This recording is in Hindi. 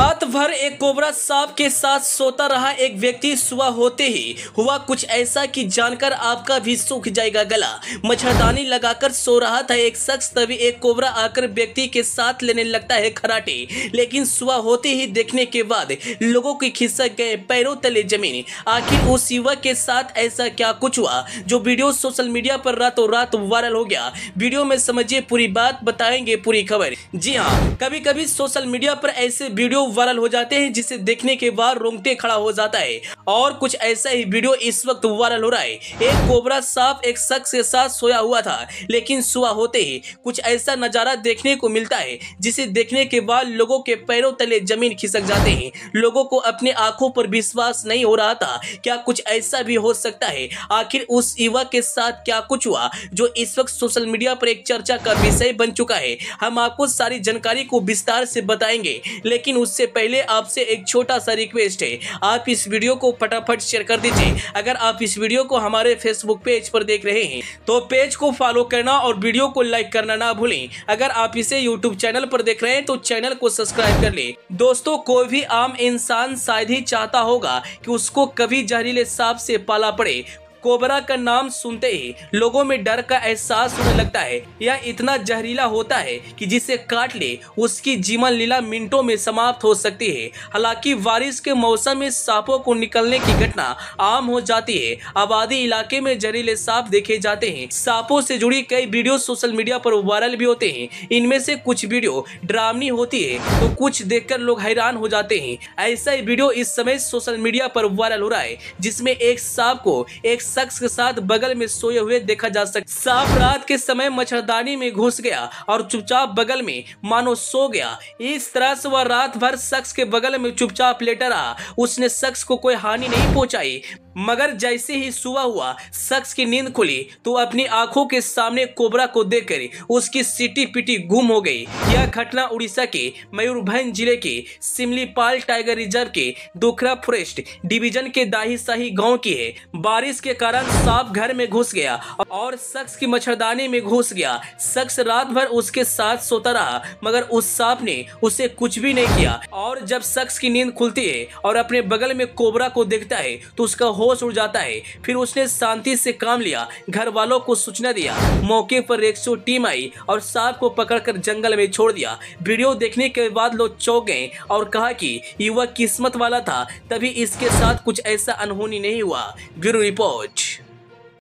रात भर एक कोबरा सांप के साथ सोता रहा एक व्यक्ति सुबह होते ही हुआ कुछ ऐसा कि जानकर आपका भी सूख जाएगा गला। मच्छरदानी लगाकर सो रहा था एक शख्स, तभी एक कोबरा आकर व्यक्ति के साथ लेने लगता है खराटे। लेकिन सुबह होते ही देखने के बाद लोगों की खिसक गए पैरों तले जमीन। आखिर उस युवक के साथ ऐसा क्या कुछ हुआ जो वीडियो सोशल मीडिया पर रातों रात वायरल हो गया। वीडियो में समझिए पूरी बात, बताएंगे पूरी खबर। जी हाँ, कभी कभी सोशल मीडिया पर ऐसे वीडियो वायरल हो जाते हैं जिसे देखने के बाद रोंगटे खड़ा हो जाता है, और कुछ ऐसा ही वीडियो इस वक्त वायरल हो रहा है। एक कोबरा सांप एक शख्स के साथ सोया हुआ था, लेकिन सुबह होते ही कुछ ऐसा नजारा देखने को मिलता है जिसे देखने के बाद लोगों के पैरों तले जमीन खिसक जाते हैं। लोगों को अपने आंखों पर विश्वास नहीं हो रहा था, क्या कुछ ऐसा भी हो सकता है। आखिर उस युवक के साथ क्या कुछ हुआ जो इस वक्त सोशल मीडिया पर एक चर्चा का विषय बन चुका है। हम आपको सारी जानकारी को विस्तार से बताएंगे, लेकिन उससे पहले आपसे एक छोटा सा रिक्वेस्ट है, आप इस वीडियो को फटाफट शेयर कर दीजिए। अगर आप इस वीडियो को हमारे फेसबुक पेज पर देख रहे हैं तो पेज को फॉलो करना और वीडियो को लाइक करना ना भूलें। अगर आप इसे यूट्यूब चैनल पर देख रहे हैं तो चैनल को सब्सक्राइब कर ले। दोस्तों, कोई भी आम इंसान शायद ही चाहता होगा कि उसको कभी जहरीले सांप से पाला पड़े। कोबरा का नाम सुनते ही लोगों में डर का एहसास होने लगता है। यह इतना जहरीला होता है कि जिसे काट ले उसकी जीवन लीला मिनटों में समाप्त हो सकती है। हालांकि बारिश के मौसम में सांपों को निकलने की घटना आम हो जाती है। आबादी इलाके में जहरीले सांप देखे जाते हैं। सांपों से जुड़ी कई वीडियो सोशल मीडिया पर वायरल भी होते हैं। इनमें से कुछ वीडियो डरावनी होती है तो कुछ देखकर लोग हैरान हो जाते हैं। ऐसा ही वीडियो इस समय सोशल मीडिया पर वायरल हो रहा है, जिसमें एक सांप को एक शख्स के साथ बगल में सोए हुए देखा जा सकता। सांप रात के समय मच्छरदानी में घुस गया और चुपचाप बगल में मानो सो गया। इस तरह से वह रात भर शख्स के बगल में चुपचाप लेटा रहा। उसने शख्स को कोई हानि नहीं पहुंचाई, मगर जैसे ही सुबह हुआ शख्स की नींद खुली तो अपनी आंखों के सामने कोबरा को देखकर उसकी सीटी पीटी गुम हो गई। यह घटना उड़ीसा के मयूरभंज जिले के सिमलीपाल टाइगर रिजर्व के दुखरा फॉरेस्ट डिवीजन के दाहीसाही गांव की है। बारिश के कारण सांप घर में घुस गया और शख्स की मच्छरदानी में घुस गया। शख्स रात भर उसके साथ सोता रहा, मगर उस सांप ने उसे कुछ भी नहीं किया। और जब शख्स की नींद खुलती है और अपने बगल में कोबरा को देखता है तो उसका होश उड़ जाता है। फिर उसने शांति से काम लिया, घर वालों को सूचना दिया। मौके पर 100 टीम आई और सांप को पकड़कर जंगल में छोड़ दिया। वीडियो देखने के बाद लोग चौंक गए और कहा कि युवक किस्मत वाला था, तभी इसके साथ कुछ ऐसा अनहोनी नहीं हुआ। Bureau report.